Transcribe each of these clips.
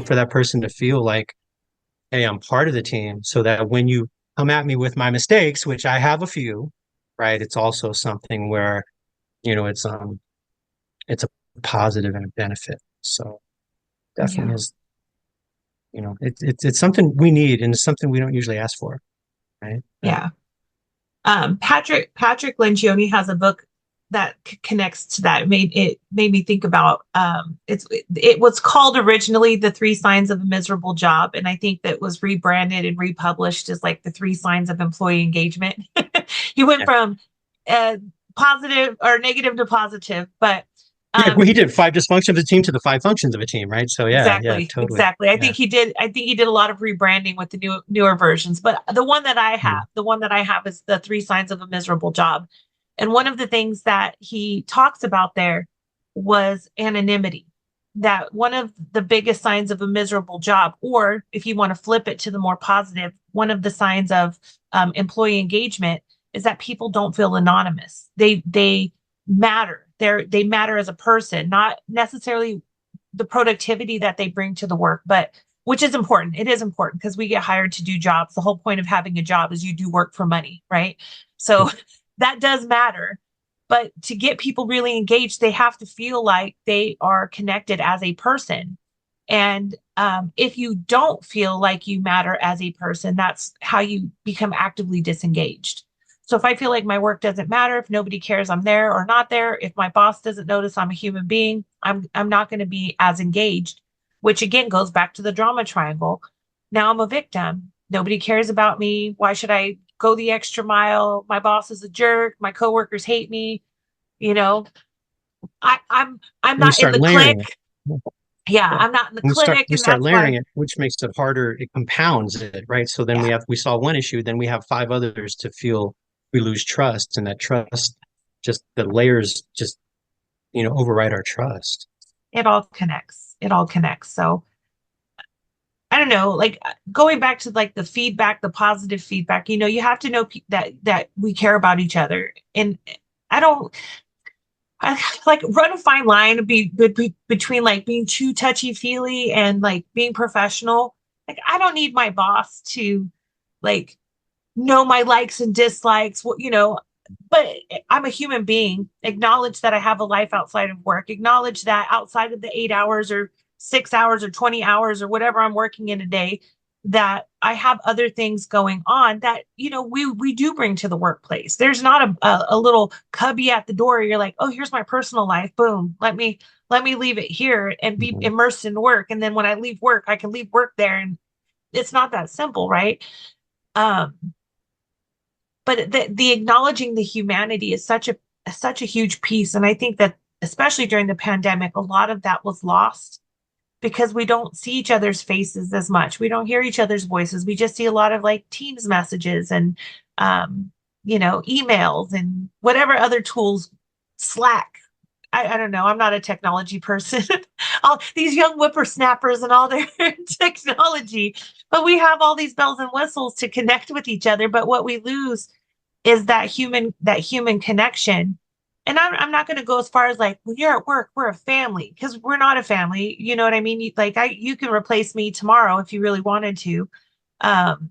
For that person to feel like, hey, I'm part of the team, so that when you come at me with my mistakes, which I have a few, right, it's also something where, it's a positive and a benefit. So definitely Yeah. is, it's something we need, and it's something we don't usually ask for, right? Yeah. Patrick Lencioni has a book that connects to that. It made me think about it was called originally The Three Signs of a Miserable Job, and I think that was rebranded and republished as like The Three Signs of Employee Engagement. He went Yeah. from uh, positive or negative to positive, but Yeah, well, um, he did five dysfunctions of a team to the five functions of a team, right? So yeah, exactly, totally. exactly. I Yeah. think he did. I think he did a lot of rebranding with the newer versions. But Mhm. the one that I have is The Three Signs of a Miserable Job. And one of the things that he talks about there was anonymity. That one of the biggest signs of a miserable job, or if you want to flip it to the more positive, one of the signs of employee engagement is that people don't feel anonymous. They matter. They matter as a person, not necessarily the productivity that they bring to the work, but which is important. It is important because we get hired to do jobs. The whole point of having a job is you do work for money, right? So that does matter. But to get people really engaged, they have to feel like they are connected as a person. And if you don't feel like you matter as a person, that's how you become actively disengaged. So if I feel like my work doesn't matter, if nobody cares I'm there or not there, if my boss doesn't notice I'm a human being, I'm not going to be as engaged, which again goes back to the drama triangle. Now I'm a victim. Nobody cares about me. Why should I go the extra mile? My boss is a jerk. My coworkers hate me. You know, I'm And we not in start the layering clique. it. Yeah, Yeah. I'm not in the And clinic, we and start that's layering why. it, which makes it harder. It compounds it, right? So then Yeah, we saw one issue, then we have five others to feel we lose trust, and that trust, just the layers just, override our trust. it all connects. It all connects. So I don't know, like going back to like the feedback, the positive feedback. You have to know that we care about each other, and I don't. I like run a fine line between like being too touchy feely and like being professional. Like I don't need my boss to like know my likes and dislikes. But I'm a human being. Acknowledge that I have a life outside of work. Acknowledge that outside of the 8 hours or 6 hours or 20 hours or whatever I'm working in a day, that I have other things going on that we do bring to the workplace. There's not a little cubby at the door. You're like, oh, here's my personal life. Boom. Let me leave it here and be Mhm. immersed in work. And then when I leave work, I can leave work there. And it's not that simple, right? Um, but the acknowledging the humanity is such a huge piece, and I think that especially during the pandemic a lot of that was lost because we don't see each other's faces as much, we don't hear each other's voices, we just see a lot of like teams messages and um emails and whatever other tools, Slack. I don't know. I'm not a technology person. All these young whippersnappers and all their technology, but we have all these bells and whistles to connect with each other. But what we lose is that human connection. And I'm not going to go as far as like when you're at work we're a family, because we're not a family. You know what I mean? You can replace me tomorrow if you really wanted to. um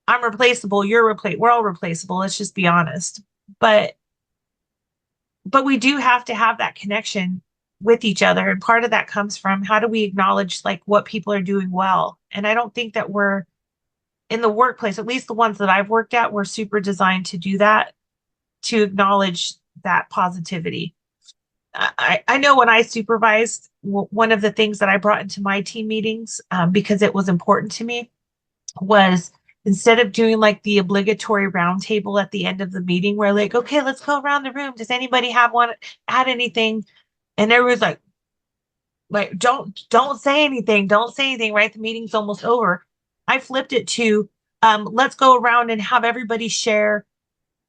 I'm replaceable, we're all replaceable, let's just be honest. But but we do have to have that connection with each other, and part of that comes from how do we acknowledge like what people are doing well. And I don't think that we're in the workplace, at least the ones that I've worked at, were super designed to do that, to acknowledge that positivity. I know when I supervised, one of the things that I brought into my team meetings, because it was important to me, was instead of doing like the obligatory roundtable at the end of the meeting, where like, okay, let's go around the room. Does anybody have one add anything? And everyone's like, don't say anything, don't say anything, right? The meeting's almost over. I flipped it to let's go around and have everybody share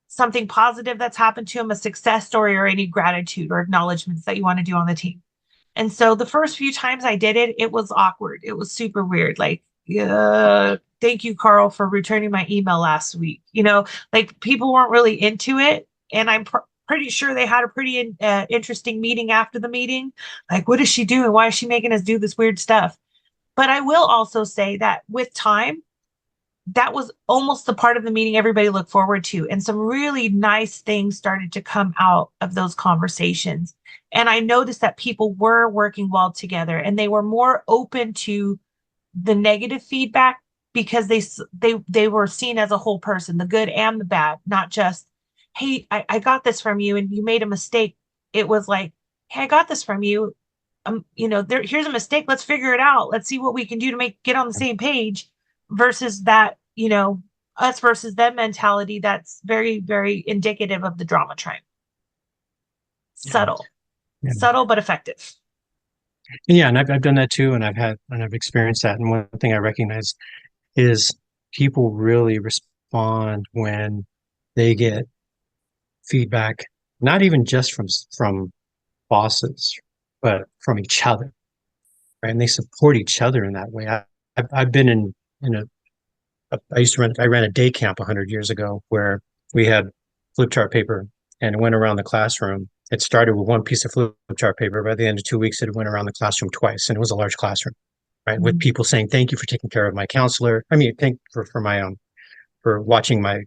something positive that's happened to them, a success story, or any gratitude or acknowledgments that you want to do on the team. And so the first few times I did it, it was awkward. It was super weird. Like, thank you, Carl, for returning my email last week. Like people weren't really into it. And pretty sure they had a pretty interesting meeting after the meeting. Like, what is she doing? Why is she making us do this weird stuff? But I will also say that with time, that was almost the part of the meeting everybody looked forward to. And some really nice things started to come out of those conversations. And I noticed that people were working well together and they were more open to the negative feedback because they were seen as a whole person, the good and the bad, not just, hey, I got this from you and you made a mistake. It was like, hey, I got this from you. Here's a mistake. Let's figure it out. Let's see what we can do to get on the same page versus that, us versus them mentality that's very, very indicative of the drama triangle. Yeah. Subtle, Yeah. subtle, but effective. Yeah, and I've done that too, and I've experienced that. And one thing I recognize is people really respond when they get feedback, not even just from bosses, but from each other, right? And they support each other in that way. I've been in I ran a day camp 100 years ago where we had flip chart paper and it went around the classroom. It started with one piece of flip chart paper. By the end of 2 weeks, it went around the classroom twice, and it was a large classroom, right? With people saying, "Thank you for taking care of my counselor." I mean, thank for my for watching my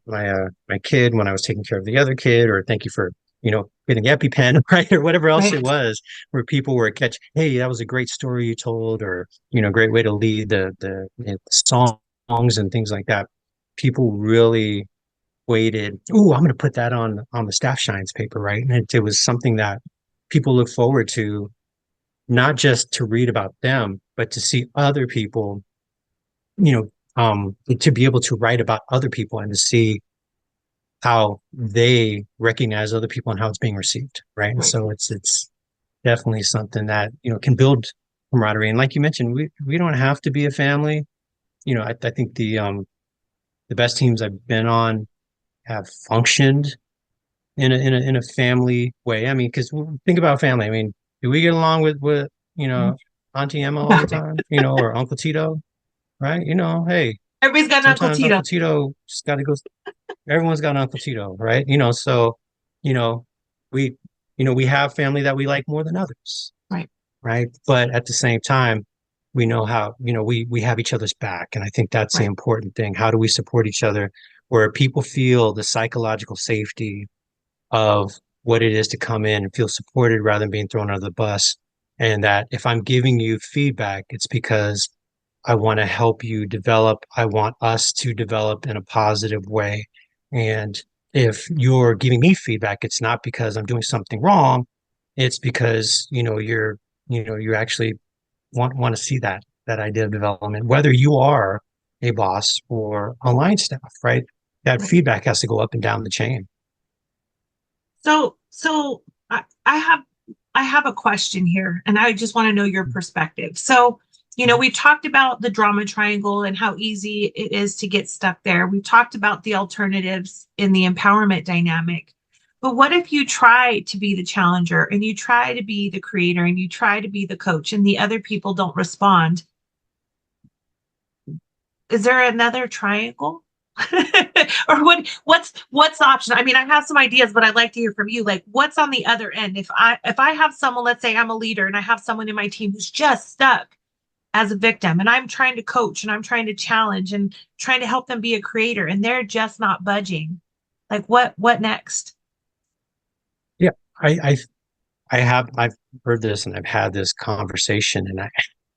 kid when I was taking care of the other kid, or thank you for getting EpiPen, right, or whatever else it Right. was, where people were catch, hey, that was a great story you told, or great way to lead the songs and things like that. People really waited. Oh, I'm going to put that on the staff shines paper, right? And it was something that people look forward to, not just to read about them, but to see other people, to be able to write about other people and to see how they recognize other people and how it's being received, right? And Right. so it's definitely something that can build camaraderie. And like you mentioned, we don't have to be a family. I think the best teams I've been on have functioned in a family way. I mean, because think about family. I mean, do we get along with Auntie Emma all the time? Or Uncle Tito, right? Hey, Everybody's got an Uncle sometimes Tito. Uncle Tito just got to go. Everyone's got an Uncle Tito, right? So you know we we have family that we like more than others, Right. right? But at the same time, we know how we have each other's back, and I think that's the Right. important thing. How do we support each other, where people feel the psychological safety of what it is to come in and feel supported rather than being thrown under the bus, and that if I'm giving you feedback, it's because I want to help you develop. I want us to develop in a positive way. And if you're giving me feedback, it's not because I'm doing something wrong. It's because, you actually want to see that idea of development, whether you are a boss or a line staff, right? That Right. feedback has to go up and down the chain. So I have a question here, and I just want to know your perspective. So, we've talked about the drama triangle and how easy it is to get stuck there. We've talked about the alternatives in the empowerment dynamic. But what if you try to be the challenger and you try to be the creator and you try to be the coach and the other people don't respond? Is there another triangle? Or what's the option? I mean, I have some ideas, but I'd like to hear from you. Like, what's on the other end? If I have someone, let's say I'm a leader and I have someone in my team who's just stuck as a victim, and I'm trying to coach and I'm trying to challenge and trying to help them be a creator, and they're just not budging. Like, what next? Yeah, I've heard this and I've had this conversation, and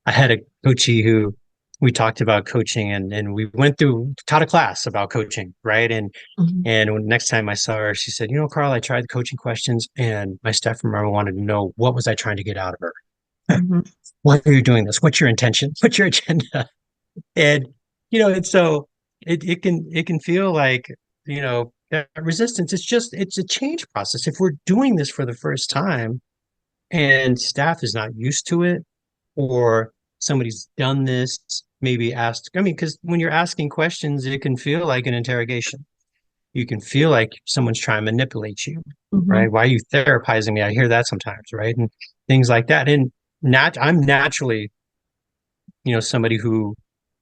I had a coachee who we talked about coaching, and we went through taught a class about coaching, right? Mhm. And when next time I saw her, she said, Carl, I tried the coaching questions, and my staff member wanted to know, what was I trying to get out of her? Mhm. Why are you doing this? What's your intention? What's your agenda? And and so it can feel like that resistance. It's a change process. If we're doing this for the first time and staff is not used to it, or somebody's done this, maybe asked, I mean, because when you're asking questions, it can feel like an interrogation. You can feel like someone's trying to manipulate you, Mhm. right? Why are you therapizing me? I hear that sometimes, right? And things like that. And I'm naturally, somebody who,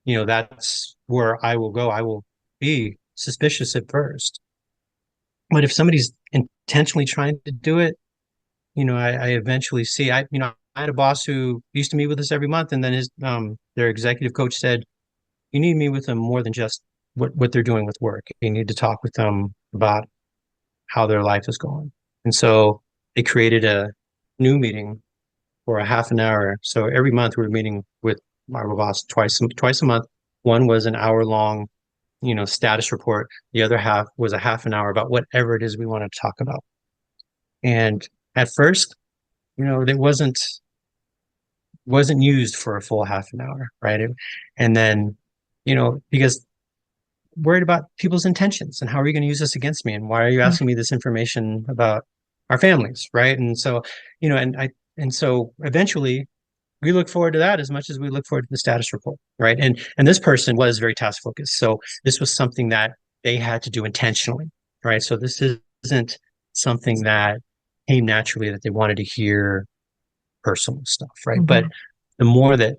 that's where I will go. I will be suspicious at first. But if somebody's intentionally trying to do it, I eventually see. I had a boss who used to meet with us every month, and then his their executive coach said, "You need to meet with them more than just what they're doing with work. You need to talk with them about how their life is going." And so they created a new meeting for a half an hour. So every month we were meeting with my boss twice a month. One was an hour long, status report. The other half was a half an hour about whatever it is we want to talk about. And at first, it wasn't used for a full half an hour, right? And then, because worried about people's intentions and how are you going to use this against me and why are you asking me this information about our families, right? And so, and so eventually we look forward to that as much as we look forward to the status report, right? And this person was very task focused, so this was something that they had to do intentionally, right? So this isn't something that came naturally that they wanted to hear personal stuff, right? Mm-hmm. But the more that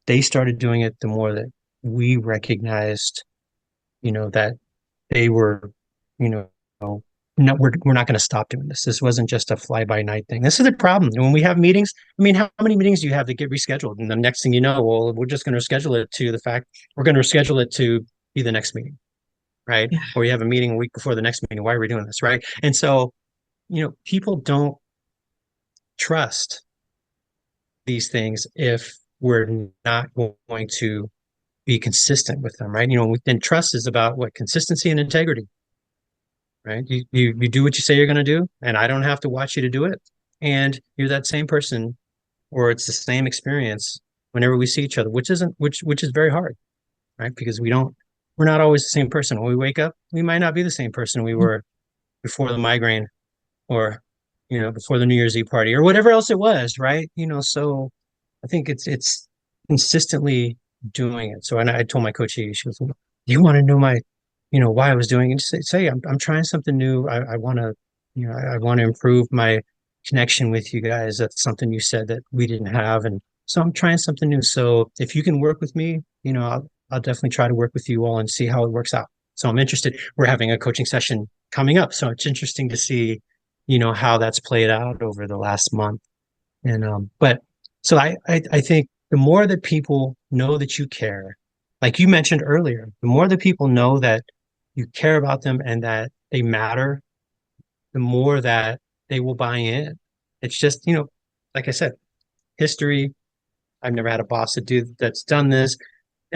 they started doing it, the more that we recognized, that they were, you know, no, we're not going to stop doing this. This wasn't just a fly by night thing. This is the problem. When we have meetings, I mean, how many meetings do you have that get rescheduled? And the next thing you know, well, we're just going to schedule it to the fact we're going to schedule it to be the next meeting, right? Yeah. Or you have a meeting a week before the next meeting. Why are we doing this, right? And so, people don't trust these things if we're not going to be consistent with them, right? Then trust is about what? Consistency and integrity, right? You do what you say you're going to do, and I don't have to watch you to do it. And you're that same person, or it's the same experience whenever we see each other, which is very hard, right? Because we're not always the same person. When we wake up, we might not be the same person we were before the migraine, or before the New Year's Eve party, or whatever else it was, right? So I think it's consistently doing it. So, and I told my coach, she was, you want to know why I was doing it? Just say I'm trying something new. I want to, I want to improve my connection with you guys. That's something you said that we didn't have. And so I'm trying something new. So if you can work with me, I'll definitely try to work with you all and see how it works out. So I'm interested. We're having a coaching session coming up. So it's interesting to see, how that's played out over the last month. And but so I think the more that people know that you care, like you mentioned earlier, the more that people know that you care about them and that they matter, the more that they will buy in. It's just, like I said, history. I've never had a boss that's done this.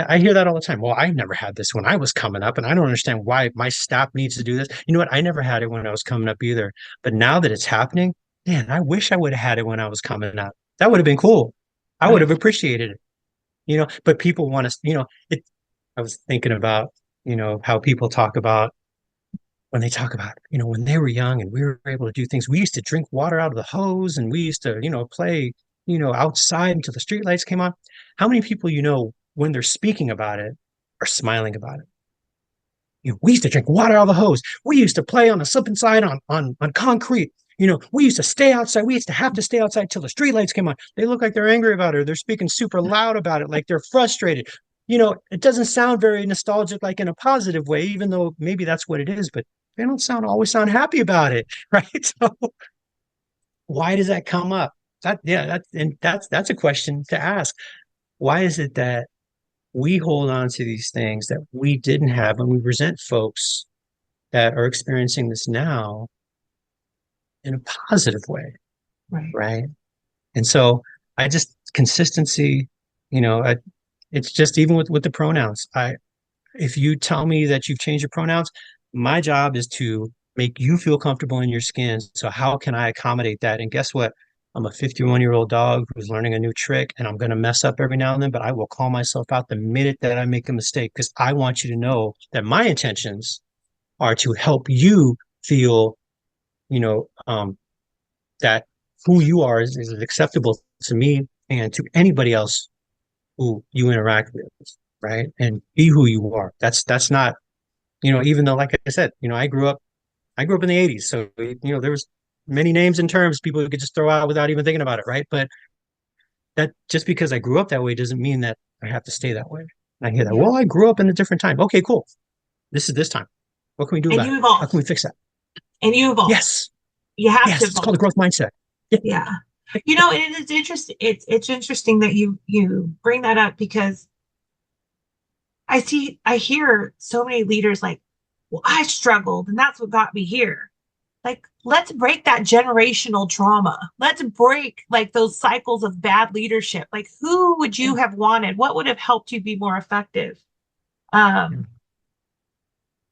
I hear that all the time. Well, I never had this when I was coming up, and I don't understand why my staff needs to do this. You know what? I never had it when I was coming up either. But now that it's happening, man, I wish I would have had it when I was coming up. That would have been cool. I would Right. have appreciated it. But people want to, I was thinking about, how people talk about when they talk about, when they were young and we were able to do things. We used to drink water out of the hose and we used to, play, outside until the streetlights came on. How many people, when they're speaking about it, are smiling about it? We used to drink water out of the hose. We used to play on the slip and slide on concrete. We used to stay outside. We used to have to stay outside till the streetlights came on. They look like they're angry about it. They're speaking super loud about it, like they're frustrated. It doesn't sound very nostalgic, like in a positive way, even though maybe that's what it is, but they don't always sound happy about it, right? So why does that come up? That's a question to ask. Why is it that we hold on to these things that we didn't have, and we resent folks that are experiencing this now in a positive way, Right. right? And so I just consistency, it's just even with the pronouns. If you tell me that you've changed your pronouns, my job is to make you feel comfortable in your skin. So how can I accommodate that? And guess what? I'm a 51-year-old dog who's learning a new trick, and I'm going to mess up every now and then, but I will call myself out the minute that I make a mistake, because I want you to know that my intentions are to help you feel, you know, um, that who you are is acceptable to me and to anybody else who you interact with, right? And be who you are. That's not, even though, like I said, I grew up in the 80s. So, there was many names and terms people could just throw out without even thinking about it, right? But that just because I grew up that way doesn't mean that I have to stay that way. And I hear that, Yeah. well, I grew up in a different time. Okay, cool. This is this time. What can we do And about it? you How evolve. can we fix that? and you evolve. Yes. You have to Yes. It's called a evolve. growth mindset. Yeah. Yeah. It is interesting. It's interesting that you bring that up because I hear so many leaders like, well, I struggled and that's what got me here. Like, let's break that generational trauma. Let's break like those cycles of bad leadership. Like, who would you have wanted? What would have helped you be more effective? Yeah. Um,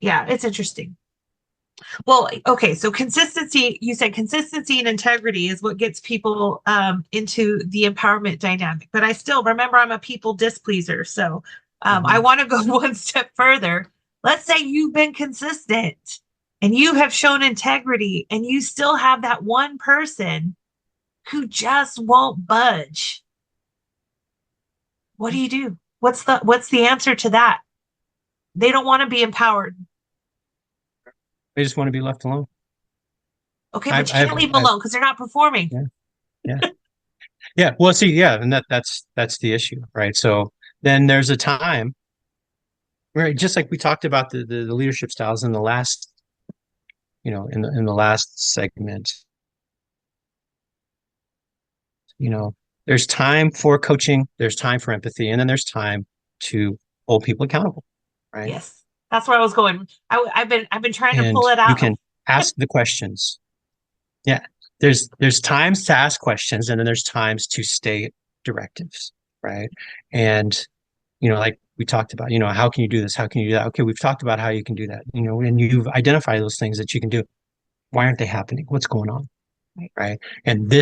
yeah, it's interesting. Well, okay, so consistency, you said consistency and integrity is what gets people into the empowerment dynamic. But I still remember I'm a people displeaser. So I Mhm. want to go one step further. Let's say you've been consistent and you have shown integrity and you still have that one person who just won't budge. What do you do? What's the answer to that? They don't want to be empowered. They just want to be left alone. Okay, I've, but you I've, can't leave them I've, alone because they're not performing. yeah, yeah, yeah. Well, see, yeah, and that's the issue, right? So then there's a time, right? Just like we talked about the leadership styles in the last, in the last segment, you know, there's time for coaching, there's time for empathy, and then there's time to hold people accountable, right? Yes, that's where I was going. I've been trying to And pull it you out. can ask the questions. Yeah. There's times to ask questions and then there's times to state directives, right? And like we talked about, how can you do this? How can you do that? Okay, we've talked about how you can do that, and you've identified those things that you can do. Why aren't they happening? What's going on? Right. Right. And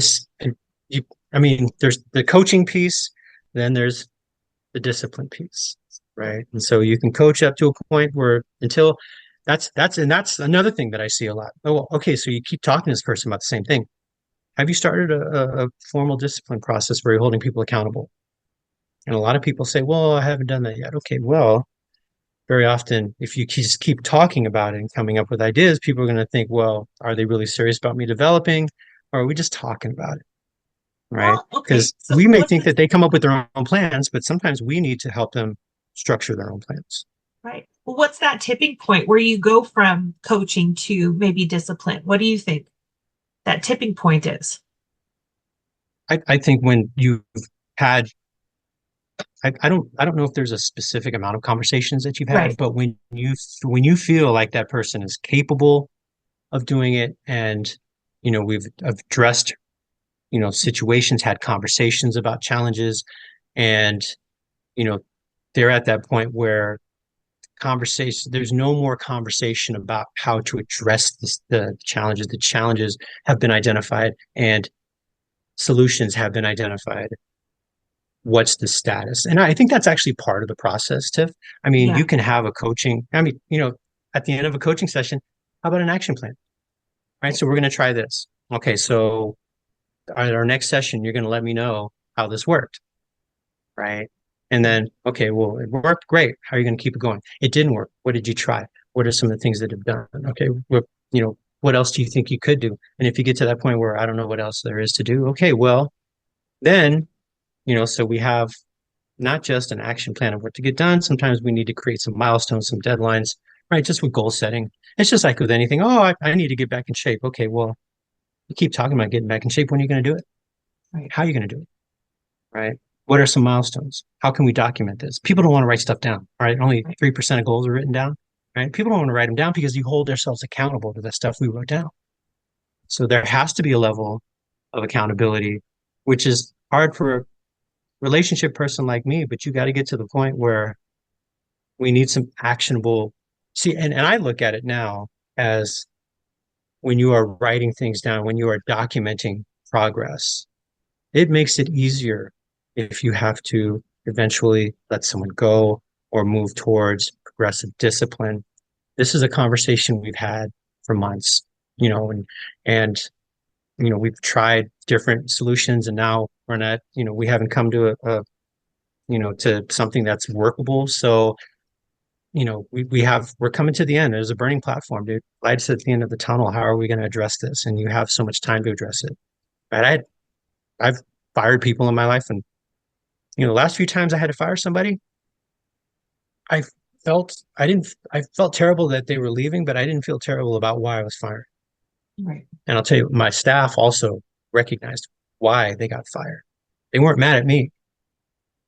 you, I mean, there's the coaching piece, then there's the discipline piece, right? And so you can coach up to a point where until that's another thing that I see a lot. Oh, well, okay, so you keep talking to this person about the same thing. Have you started a formal discipline process where you're holding people accountable? And a lot of people say, well, I haven't done that yet. Okay, well, very often, if you just keep talking about it and coming up with ideas, people are going to think, well, are they really serious about me developing? Or are we just talking about it? Right? Well, okay. Because So we may what's think the that they come up with their own plans, but sometimes we need to help them structure their own plans. right? Well, what's that tipping point where you go from coaching to maybe discipline? What do you think that tipping point is? I think when you've had I don't know if there's a specific amount of conversations that you've Right. had, but when you feel like that person is capable of doing it and we've addressed situations, had conversations about challenges, and you know they're at that point where conversation there's no more conversation about how to address the challenges. The challenges have been identified and solutions have been identified. What's the status? And I think that's actually part of the process, Tiff. I mean, Yeah. you can have a coaching, at the end of a coaching session, how about an action plan? Right. Right. So we're going to try this. Okay. So at our next session, you're going to let me know how this worked. Right. And then, okay, well, it worked. Great. How are you going to keep it going? It didn't work. What did you try? What are some of the things that have done? Okay. What else do you think you could do? And if you get to that point where I don't know what else there is to do, okay, well, then, so we have not just an action plan of what to get done. Sometimes we need to create some milestones, some deadlines, right? Just with goal setting. It's just like with anything. Oh, I need to get back in shape. Okay, well, you keep talking about getting back in shape. When are you going to do it? Right. How are you going to do it? Right? What are some milestones? How can we document this? People don't want to write stuff down. Right? Only Right. 3% of goals are written down. Right? People don't want to write them down because you hold ourselves accountable to the stuff we wrote down. So there has to be a level of accountability, which is hard for a relationship person like me, but you got to get to the point where we need some actionable see and I look at it now as when you are writing things down, when you are documenting progress, it makes it easier if you have to eventually let someone go or move towards progressive discipline. This is a conversation we've had for months, and we've tried different solutions and now we're not, we haven't come to to something that's workable. So we're coming to the end. There's a burning platform, dude. Lights at the end of the tunnel. How are we going to address this? And you have so much time to address it. Right? I've fired people in my life, and the last few times I had to fire somebody, I I felt terrible that they were leaving, but I didn't feel terrible about why I was fired. Right. And I'll tell you, my staff also recognized why they got fired. They weren't mad at me,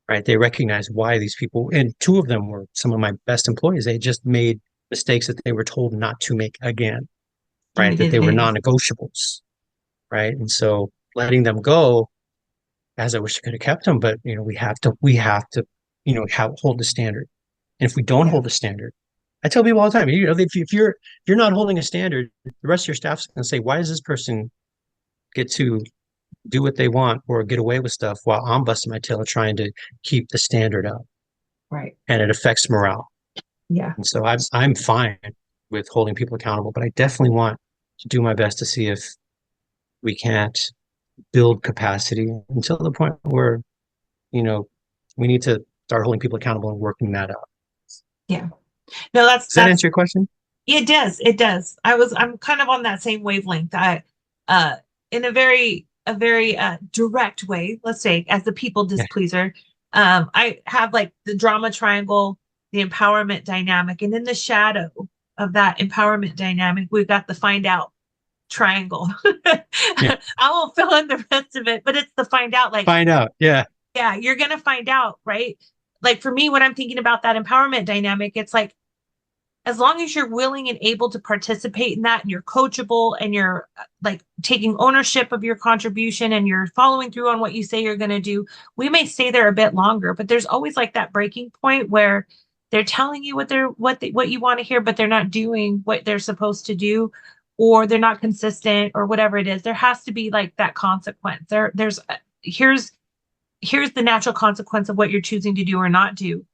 right? They recognized why these people, and two of them were some of my best employees. They just made mistakes that they were told not to make again, And they right? That did they it were anyway. non-negotiables, right? And so letting them go, as I wish I could have kept them, but we have to, hold the standard. And if we don't Yeah. hold the standard, I tell people all the time, if you're not holding a standard, the rest of your staff's going to say, why does this person get to do what they want or get away with stuff while I'm busting my tail trying to keep the standard up? Right. And it affects morale. Yeah. And so I'm fine with holding people accountable, but I definitely want to do my best to see if we can't build capacity until the point where, you know, we need to start holding people accountable and working that out. Yeah. No, Does that that's answer your question? it does. It does. I'm kind of on that same wavelength. Uh in a very direct way, let's say as the people Yeah. displeaser, I have like the drama triangle, the empowerment dynamic, and in the shadow of that empowerment dynamic, we've got the find out triangle. Yeah. I won't fill in the rest of it, but it's the find out. Like, Find out. Yeah. yeah, you're gonna find out, right? Like for me, when I'm thinking about that empowerment dynamic, it's like as long as you're willing and able to participate in that and you're coachable and you're like taking ownership of your contribution and you're following through on what you say you're going to do, we may stay there a bit longer, but there's always like that breaking point where they're telling you what you want to hear, but they're not doing what they're supposed to do, or they're not consistent or whatever it is. There has to be like that consequence. Here's here's the natural consequence of what you're choosing to do or not do.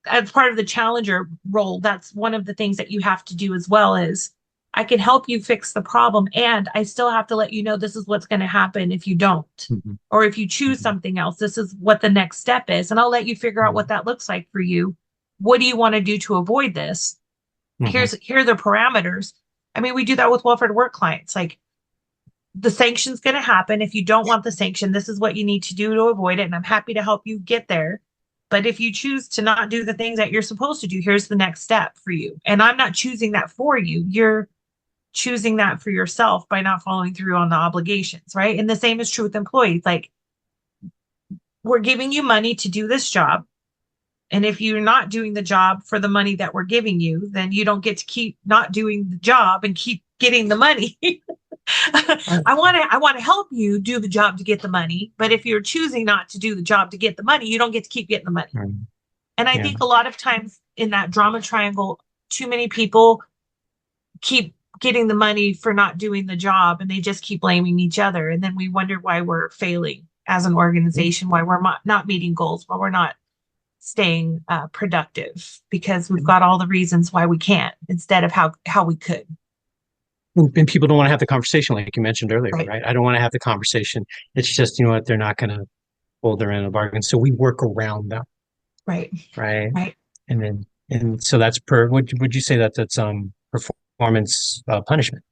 As part of the challenger role, that's one of the things that you have to do as well is I can help you fix the problem and I still have to let you know this is what's going to happen if you don't. Mhm. Or if you choose Mhm. something else, this is what the next step is. And I'll let you figure out what Mhm. that looks like for you. What do you want to do to avoid this? Mhm. Here are the parameters. I mean, we do that with welfare to work clients. Like the sanction's going to happen. If you don't want the sanction, this is what you need to do to avoid it. And I'm happy to help you get there. But if you choose to not do the things that you're supposed to do, here's the next step for you. And I'm not choosing that for you. You're choosing that for yourself by not following through on the obligations, right? And the same is true with employees. Like we're giving you money to do this job. And if you're not doing the job for the money that we're giving you, then you don't get to keep not doing the job and keep getting the money. Right. I want to help you do the job to get the money, but if you're choosing not to do the job to get the money, you don't get to keep getting the money. Right. And I Yeah. think a lot of times in that drama triangle, too many people keep getting the money for not doing the job and they just keep blaming each other. And then we wonder why we're failing as an organization, why we're not meeting goals, why we're not staying productive because we've got all the reasons why we can't instead of how we could. And people don't want to have the conversation like you mentioned earlier, Right, right? I don't want to have the conversation. It's just, you know what, they're not going to hold their end of the bargain. So we work around them, right, right? right. And so that's would you say that that's performance punishment,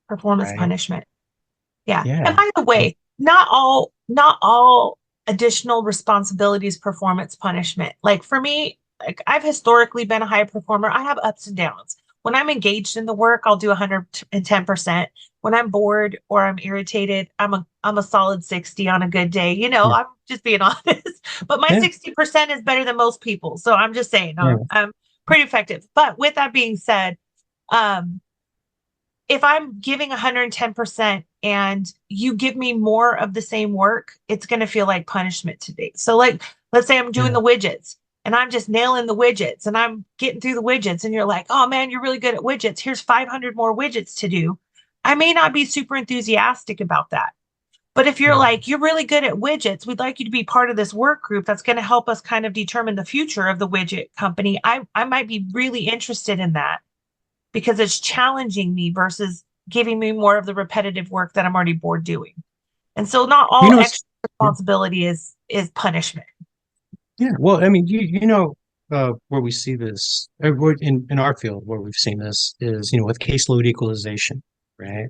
Performance right? punishment. Yeah. And Yeah. by the way, not all additional responsibilities performance punishment. Like for me, like I've historically been a high performer. I have ups and downs. When I'm engaged in the work, I'll do 110%. When I'm bored or I'm irritated, I'm a solid 60 on a good day. Yeah. I'm just being honest. But my Yeah. 60% is better than most people. So I'm just saying, Yeah. I'm pretty effective. But with that being said, um, if I'm giving 110% and you give me more of the same work, it's going to feel like punishment to me. So, like, let's say I'm doing Yeah. the widgets and I'm just nailing the widgets and I'm getting through the widgets, and you're like, oh man, you're really good at widgets. Here's 500 more widgets to do. I may not be super enthusiastic about that. But if you're Mhm. like, you're really good at widgets, we'd like you to be part of this work group that's going to help us kind of determine the future of the widget company. I might be really interested in that because it's challenging me versus giving me more of the repetitive work that I'm already bored doing. And so not You all know, extra responsibility is punishment. yeah. Well, I mean, where we see this in our field, where we've seen this is, with caseload equalization, right?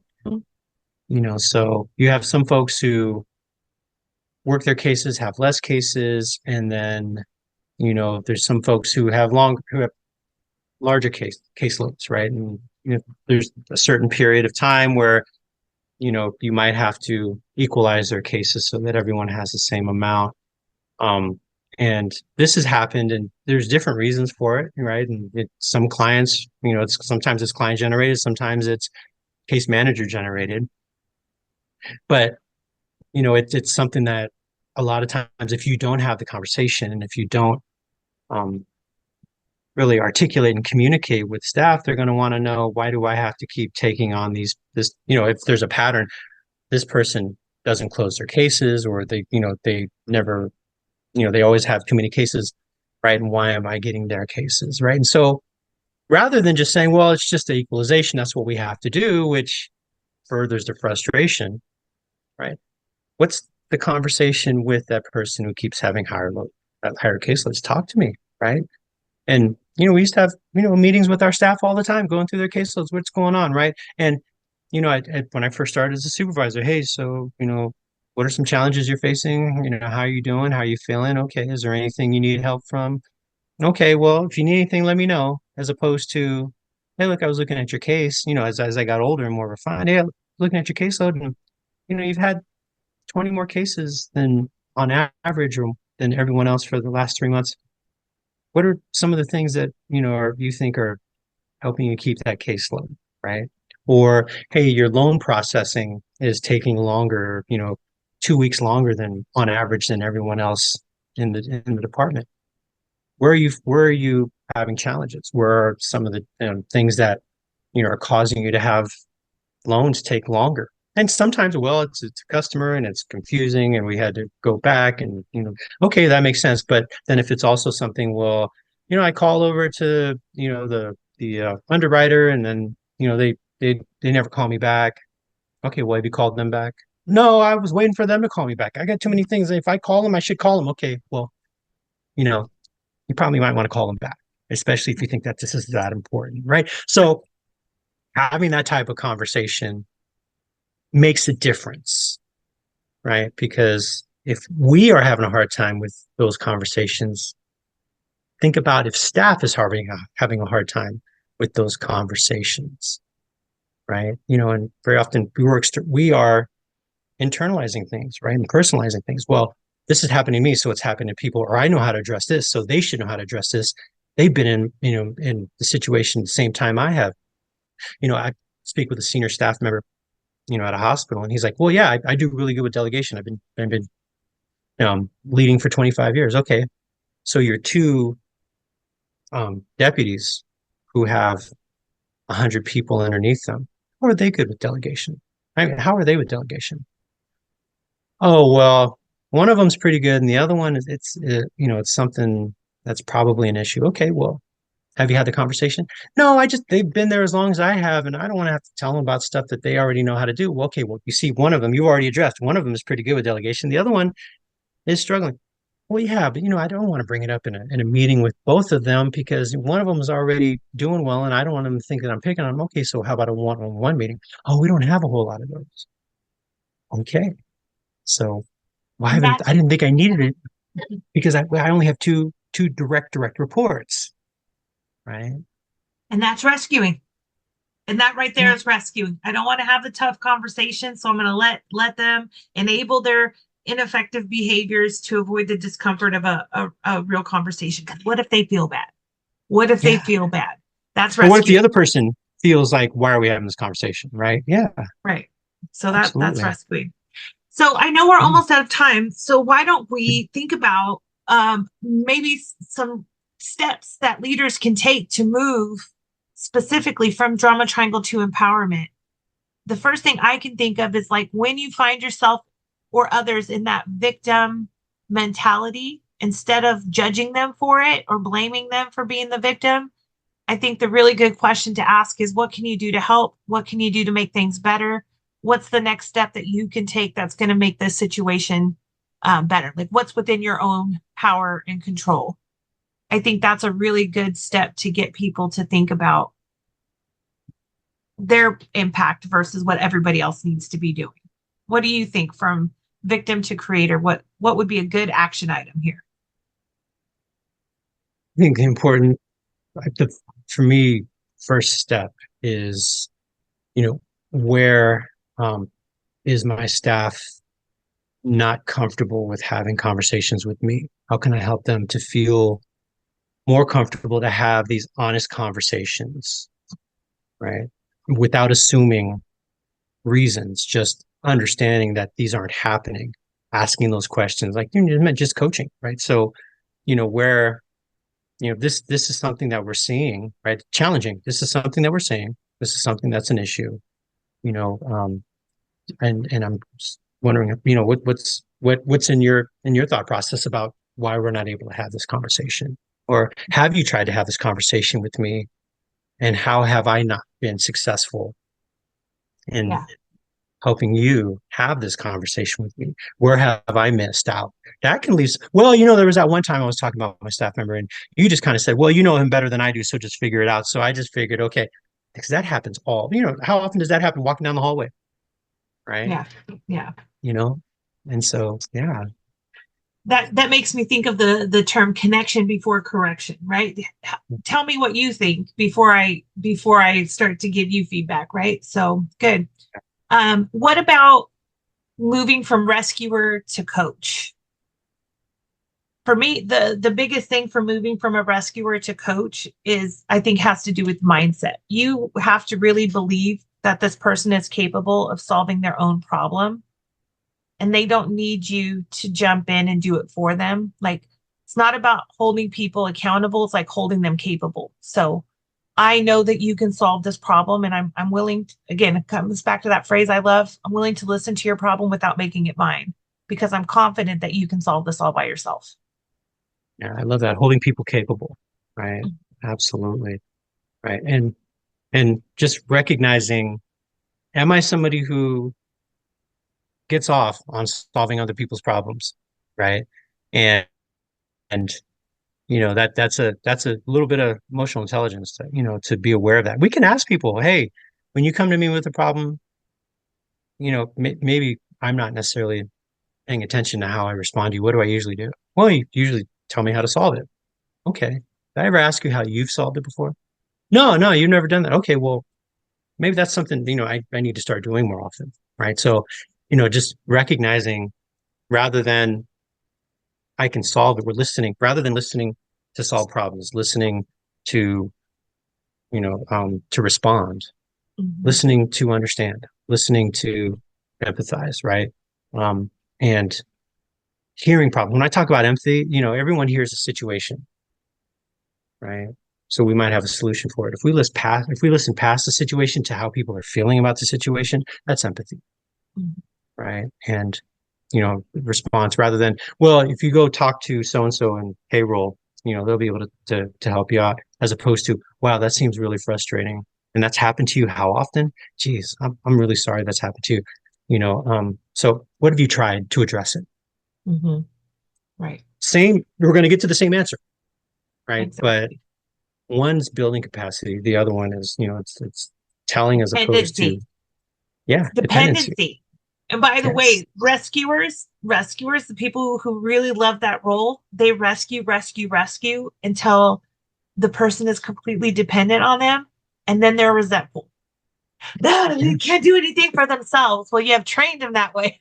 So you have some folks who work their cases, have less cases, and then, there's some folks who have larger caseloads, right? And there's a certain period of time where you might have to equalize their cases so that everyone has the same amount. Um, and this has happened, and there's different reasons for it, right? And some clients, sometimes it's client generated, sometimes it's case manager generated. But it's something that a lot of times, if you don't have the conversation and if you don't um, really articulate and communicate with staff, they're going to want to know, why do I have to keep taking on if there's a pattern, this person doesn't close their cases, or they never, they always have too many cases, right? And why am I getting their cases, right? And so rather than just saying, well, it's just the equalization, that's what we have to do, which furthers the frustration, right? What's the conversation with that person who keeps having higher caseloads? Talk to me, right? And we used to have meetings with our staff all the time, going through their caseloads, what's going on, right? And when I first started as a supervisor, hey, so what are some challenges you're facing? How are you doing? How are you feeling? Okay, is there anything you need help from? Okay, well, if you need anything, let me know. As opposed to, hey, look, I was looking at your case. As I got older and more refined, hey, looking at your caseload, and you've had 20 more cases than on average, or than everyone else for the last 3 months. What are some of the things that you think are helping you keep that caseload, right? Or hey, your loan processing is taking longer, 2 weeks longer than on average than everyone else in the department. Where are you having challenges? Where are some of the things that are causing you to have loans take longer? And sometimes, well, it's a customer and it's confusing, and we had to go back and okay, that makes sense. But then if it's also something, well, I call over to the underwriter, and then they never call me back. Okay, well, have you called them back? No, I was waiting for them to call me back. I got too many things. If I call them, I should call them. Okay, well, you know, you probably might want to call them back, especially if you think that this is that important, right? So having that type of conversation makes a difference, right? Because if we are having a hard time with those conversations, think about if staff is having a hard time with those conversations, right? And very often we are internalizing things, right? And personalizing things. Well, this is happening to me, so it's happening to people, or I know how to address this, so they should know how to address this. They've been in the situation the same time I have. I speak with a senior staff member, at a hospital, and he's like, "Well, yeah, I do really good with delegation. I've been leading for 25 years." Okay, so your two deputies who have 100 people underneath them, how are they good with delegation? I mean, how are they with delegation? Oh, well, one of them's pretty good, and the other one is it's something that's probably an issue. Okay, well, have you had the conversation? No, they've been there as long as I have, and I don't want to have to tell them about stuff that they already know how to do. Well, okay, well, you see, one of them you already addressed. One of them is pretty good with delegation. The other one is struggling. Well, yeah, but I don't want to bring it up in a meeting with both of them, because one of them is already doing well, and I don't want them to think that I'm picking on them. Okay, so how about a one-on-one meeting? Oh, we don't have a whole lot of those. Okay, so And I that's didn't think I needed it, because I only have two direct reports, right? and that's rescuing. And that right there Yeah. is rescuing. I don't want to have the tough conversation, so I'm going to let them enable their ineffective behaviors to avoid the discomfort of a real conversation. Because what if they feel bad? What if they Yeah. feel bad? That's Or what if the rescuing, other person feels like, why are we having this conversation? Right? Yeah, right? So that's absolutely. rescuing. So I know we're Yeah. almost out of time. So why don't we think about maybe some steps that leaders can take to move specifically from drama triangle to empowerment? The first thing I can think of is like when you find yourself or others in that victim mentality, instead of judging them for it or blaming them for being the victim, I think the really good question to ask is what can you do to help? What can you do to make things better? What's the next step that you can take that's going to make this situation better? Like what's within your own power and control? I think that's a really good step to get people to think about their impact versus what everybody else needs to be doing. What do you think from victim to creator? What would be a good action item here? I think the important, the, for me, first step is, where is my staff not comfortable with having conversations with me? How can I help them to feel more comfortable to have these honest conversations, right? Without assuming reasons, just understanding that these aren't happening, asking those questions, like you meant just coaching, right? So, where, this is something that we're seeing, right? Challenging. This is something that we're seeing. This is something that's an issue, you know, and I'm just wondering, what's in your thought process about why we're not able to have this conversation, or have you tried to have this conversation with me, and how have I not been successful in Yeah. helping you have this conversation with me? Where have I missed out? That can leave. Well, there was that one time I was talking about my staff member, and you just kind of said, well, you know him better than I do, so just figure it out. So I just figured, okay, because that happens how often does that happen walking down the hallway, right? Yeah. Yeah. You know? And so, yeah. That makes me think of the term connection before correction, right? Tell me what you think before I start to give you feedback, right? So good. What about moving from rescuer to coach? For me, the biggest thing for moving from a rescuer to coach is, I think, has to do with mindset. You have to really believe that this person is capable of solving their own problem, and they don't need you to jump in and do it for them. Like, it's not about holding people accountable, it's like holding them capable. So I know that you can solve this problem, and I'm willing to, again, it comes back to that phrase I love. I'm willing to listen to your problem without making it mine, because I'm confident that you can solve this all by yourself. Yeah, I love that. Holding people capable, right? Absolutely. Right. And just recognizing, am I somebody who gets off on solving other people's problems? Right. And and that's a little bit of emotional intelligence to be aware of that. We can ask people, hey, when you come to me with a problem, maybe I'm not necessarily paying attention to how I respond to you. What do I usually do? Well, you usually tell me how to solve it. Okay. Did I ever ask you how you've solved it before? No, no, you've never done that. Okay, well, maybe that's something, I need to start doing more often. Right. So, just recognizing, rather than I can solve it, we're listening, rather than listening to solve problems, listening to, to respond, Mhm. listening to understand, listening to empathize, right? And hearing problems. When I talk about empathy, everyone hears a situation, right? So we might have a solution for it. If we listen past the situation to how people are feeling about the situation, that's empathy, Mhm. right? And response, rather than, well, if you go talk to so and so in payroll, they'll be able to help you out, as opposed to, wow, that seems really frustrating. And that's happened to you how often? Geez, I'm really sorry that's happened to you. So what have you tried to address it? Mhm. Right. Same, we're going to get to the same answer, right? But Exactly. one's building capacity, the other one is, it's telling, as opposed to, Dependency. yeah, dependency. Dependency. And by the Yes. way, rescuers, the people who really love that role, they rescue, rescue, rescue until the person is completely dependent on them, and then they're resentful. No, Yeah. they can't do anything for themselves. Well, you have trained them that way.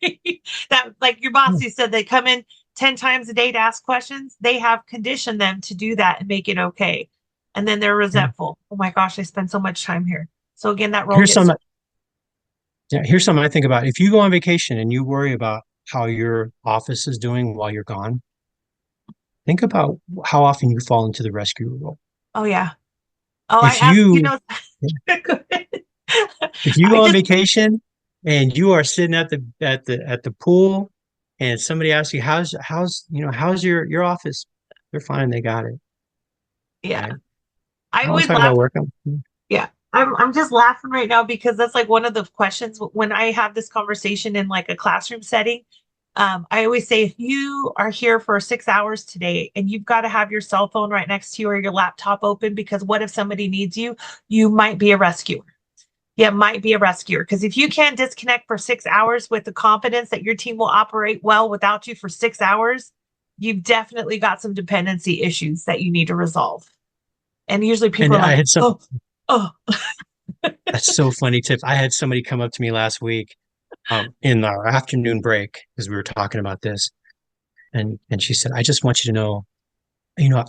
That, like your boss, Yeah. you said they come in 10 times a day to ask questions. They have conditioned them to do that and make it okay. And then they're Yeah. resentful. Oh my gosh, I spend so much time here. So again, that role Here's gets some, yeah, here's something I think about. If you go on vacation and you worry about how your office is doing while you're gone, think about how often you fall into the rescue role. oh yeah. Oh, I If ask, you if you go I on just, vacation and you are sitting at the pool, and somebody asks you, how's your office? They're fine, they got it. yeah, Right. I I want to always talk about laugh. work. Yeah. I'm just laughing right now because that's like one of the questions when I have this conversation in like a classroom setting. I always say, if you are here for 6 hours today and you've got to have your cell phone right next to you or your laptop open, because what if somebody needs you? You might be a rescuer. Yeah, might be a rescuer. Because if you can't disconnect for 6 hours with the confidence that your team will operate well without you for 6 hours, you've definitely got some dependency issues that you need to resolve. And usually people And are I like, had some oh, oh, That's so funny, Tiff. I had somebody come up to me last week. in our afternoon break, because we were talking about this, and she said, I just want you to know,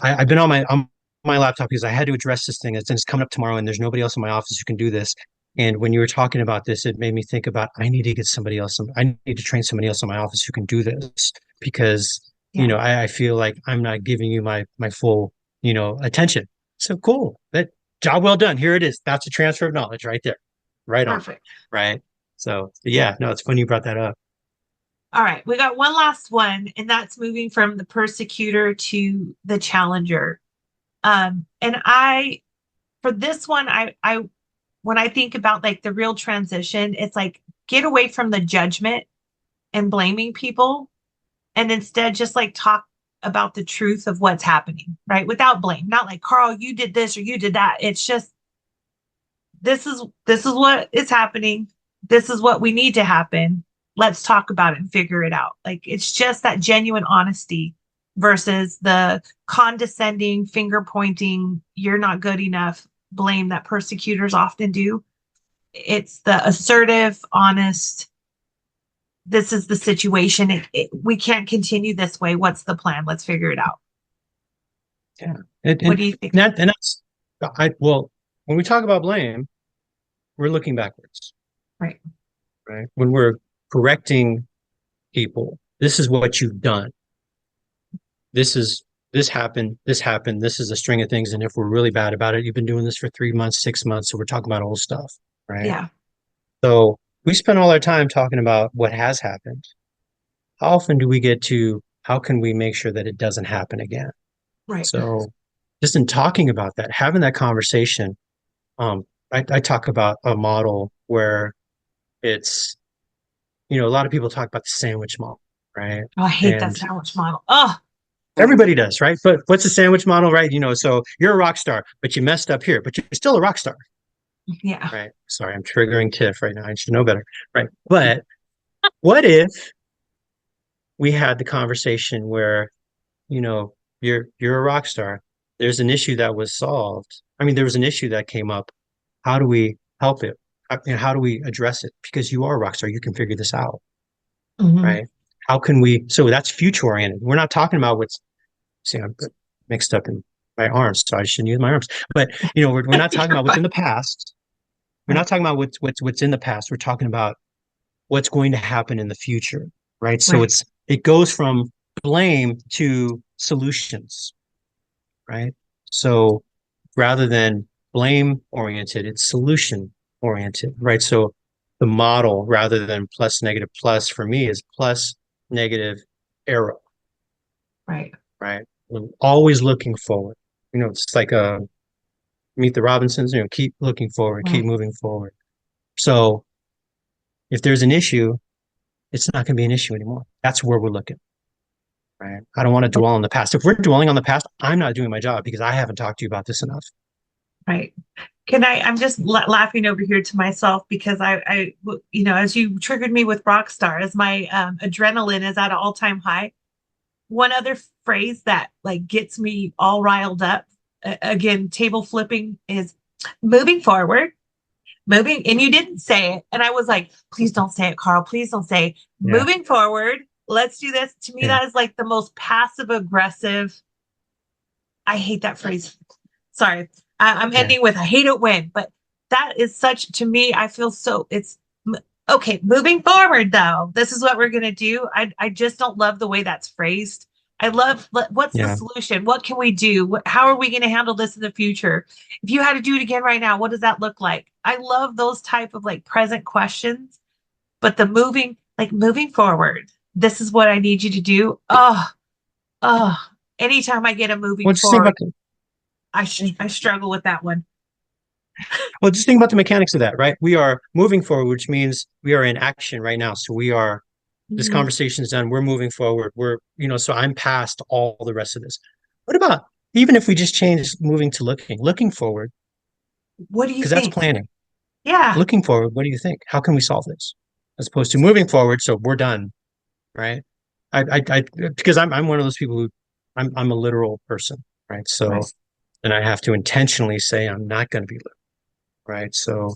I've been on my laptop because I had to address this thing. It's coming up tomorrow, and there's nobody else in my office who can do this. And when you were talking about this, it made me think about I need to get somebody else. I need to train somebody else in my office who can do this because Yeah, I feel like I'm not giving you my full attention. So cool. That job well done. Here it is. That's a transfer of knowledge right there. Right on. perfect. Right. So yeah, no, it's funny you brought that up. All right, we got one last one, and that's moving from the persecutor to the challenger. And for this one, when I think about like the real transition, it's like get away from the judgment and blaming people, and instead just like talk about the truth of what's happening, right? Without blame, not like Carl, you did this or you did that. It's just this is what is happening. This is what we need to happen. Let's talk about it and figure it out. Like it's just that genuine honesty versus the condescending finger pointing, you're not good enough blame that persecutors often do. It's the assertive, honest, this is the situation. We can't continue this way. What's the plan? Let's figure it out. Yeah. What do you think? And that's well, when we talk about blame, we're looking backwards, Right. right? When we're correcting people, this is what you've done. This happened, this is a string of things. And if we're really bad about it, you've been doing this for 3 months, 6 months. So we're talking about old stuff, right? Yeah. So we spend all our time talking about what has happened. How often do we get to how can we make sure that it doesn't happen again? Right. So just in talking about that, having that conversation, I talk about a model where it's, a lot of people talk about the sandwich model, right? Oh, I hate that And sandwich model. Oh, everybody does, right? But what's the sandwich model, right? So you're a rock star, but you messed up here, but you're still a rock star, yeah. right? Sorry, I'm triggering Tiff right now. I should know better, right? But what if we had the conversation where, you're a rock star. There's an issue that was solved. I mean, there was an issue that came up. How do we help it? How do we address it? Because you are a rock star, you can figure this out, Hmm. right? How can we? So that's future oriented. We're not talking about what's. See, I'm mixed up in my arms, so I shouldn't use my arms. But we're not talking You're about what's fine. in the past. We're not Right. talking about what's in the past. We're talking about what's going to happen in the future, right? So Right. it goes from blame to solutions, right? So rather than blame oriented, it's solution oriented, right? So the model rather than plus negative plus for me is plus negative arrow, Right. right? We're always looking forward. It's like Meet the Robinsons, keep looking forward, keep Right. moving forward. So if there's an issue, it's not going to be an issue anymore. That's where we're looking, right? I don't want to dwell on the past. If we're dwelling on the past, I'm not doing my job because I haven't talked to you about this enough. Right. I'm just laughing over here to myself because as you triggered me with Rockstar, as my adrenaline is at an all-time high. One other phrase that like gets me all riled up, again, table flipping is moving forward, moving, and you didn't say it. And I was like, please don't say it, Carl. Please don't say Yeah. moving forward. Let's do this. To me, Yeah. that is like the most passive aggressive. I hate that phrase. Sorry. I'm Yeah. ending with I hate it when, but that is such to me, I feel so it's okay. Moving forward, though, this is what we're gonna do. I just don't love the way that's phrased. I love what's the Yeah. solution? What can we do? How are we going to handle this in the future? If you had to do it again right now, what does that look like? I love those type of like present questions, but the moving forward, this is what I need you to do. Oh, anytime I get a moving Well, just think forward, about the I struggle with that one. well, just think about the mechanics of that, right? We are moving forward, which means we are in action right now. So this Mhm. conversation is done. We're moving forward. So I'm past all the rest of this. What about even if we just change moving to looking forward, What do you because that's think? planning. Yeah, Looking forward, what do you think? How can we solve this? As opposed to moving forward, so we're done, right? Because I'm one of those people who I'm a literal person, right? right. So, and I have to intentionally say I'm not going to be literal, right? So,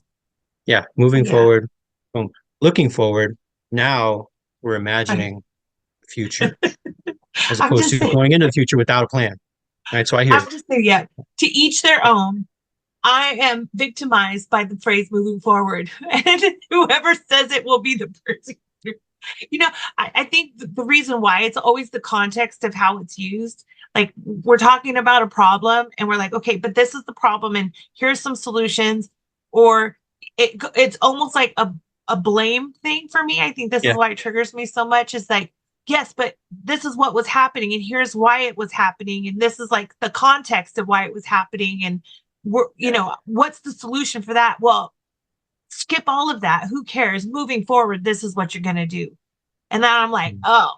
yeah, moving Yeah, forward, boom. Looking forward. Now we're Okay. imagining the future as I'm opposed just to saying, going into the future without a plan. Right. So I hear I'm it. just saying, yeah, to each their own. I am victimized by the phrase moving forward. And whoever says it will be the person. You know, I think the reason why it's always the context of how it's used. Like we're talking about a problem and we're like, okay, but this is the problem and here's some solutions. Or it's almost like a blame thing for me. I think this is Yeah. why it triggers me so much. Is like, yes, but this is what was happening and here's why it was happening. And this is like the context of why it was happening. And we're, what's the solution for that? Well, skip all of that. Who cares? Moving forward, this is what you're going to do. And then I'm like, Mm. oh,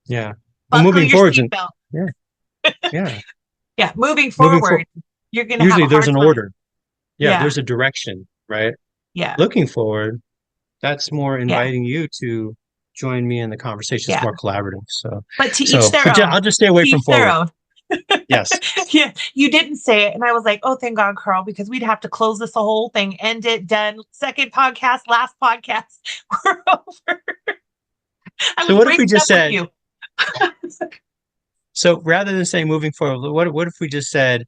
Yeah. Well, buckle moving your forwards and seatbelt. yeah, yeah. Yeah, moving Moving forward. forward, you're going to have Usually a there's hard an time. order. Yeah, Yeah, there's a direction, right? yeah, Looking forward, that's more yeah, inviting you to join me in the conversation. It's yeah. more collaborative. So, But to each their but yeah, own. I'll just stay To away from each their forward. own. Yes. Yeah, you didn't say it. And I was like, oh, thank God, Carl, because we'd have to close this whole thing, end it, done. Second podcast, last podcast. We're over. I So was what if we breaking just up with said, you. so rather than saying moving forward, what if we just said,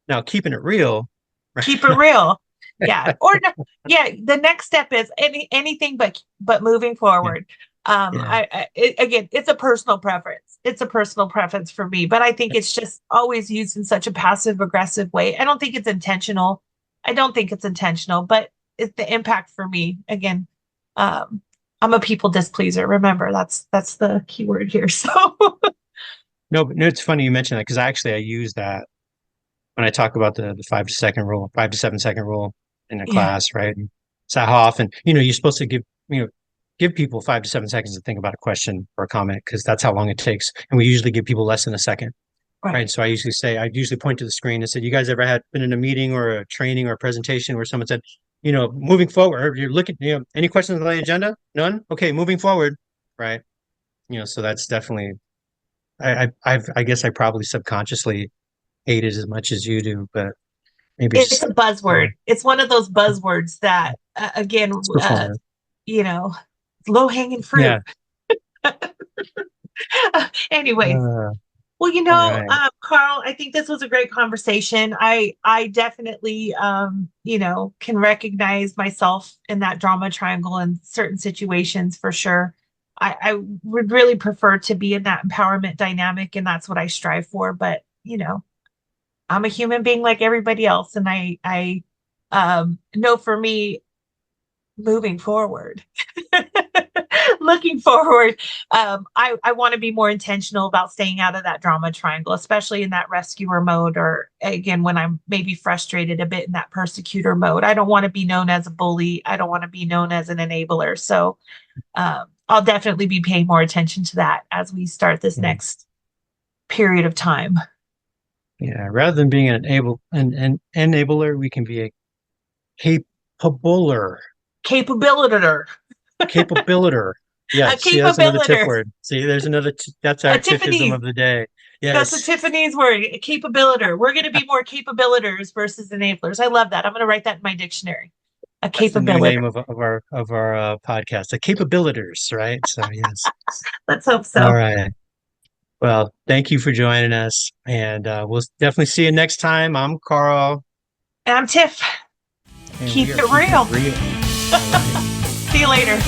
now keeping it real, right? Keep it real. Yeah. Or no, yeah, the next step is anything but moving Yeah. forward. Yeah. Again, it's a personal preference. It's a personal preference for me, but I think it's just always used in such a passive aggressive way. I don't think it's intentional. I don't think it's intentional, but it's the impact for me. Again, um, I'm a people displeaser. Remember, that's the key word here. So No, but no, it's funny you mentioned that because I use that when I talk about the 5 to 7 rule, 5 to 7 second rule in a yeah, class, right? And so how often, you're supposed to give people 5 to 7 seconds to think about a question or a comment because that's how long it takes. And we usually give people less than a second, right. right? So I usually point to the screen and said, you guys ever had been in a meeting or a training or a presentation where someone said, moving forward, you're looking, any questions on the agenda? None? Okay, moving forward, right? So that's definitely, I guess I probably subconsciously hate it as much as you do, but maybe It's just, a buzzword. It's one of those buzzwords that, again, it's performative. you know, low hanging fruit. Yeah. Anyways, Uh, well, all right. Carl, I think this was a great conversation. I definitely, can recognize myself in that drama triangle in certain situations for sure. I would really prefer to be in that empowerment dynamic, and that's what I strive for. But I'm a human being like everybody else, and I know for me moving forward, looking forward, I want to be more intentional about staying out of that drama triangle, especially in that rescuer mode, or again when I'm maybe frustrated a bit in that persecutor mode. I don't want to be known as a bully. I don't want to be known as an enabler. So I'll definitely be paying more attention to that as we start this Yeah. next period of time. Yeah. Rather than being an enabler, we can be a capabler, Capabilitor, capabilitor. a Yes. See, that's another Tiff capabilitor, word. See, that's our a Tiffism Tiffany's. of the day. That's a Yes. Tiffany's word, a capabilitor. We're going to be more capabilitors versus enablers. I love that. I'm going to write that in my dictionary. A That's the new capabilitor. name of our podcast, the capabilitors, right? So yes. Let's hope All so. right. Well, thank you for joining us, and we'll definitely see you next time. I'm Carl, And I'm Tiff. and we Keep are it keeping it real. real. All right. See you later.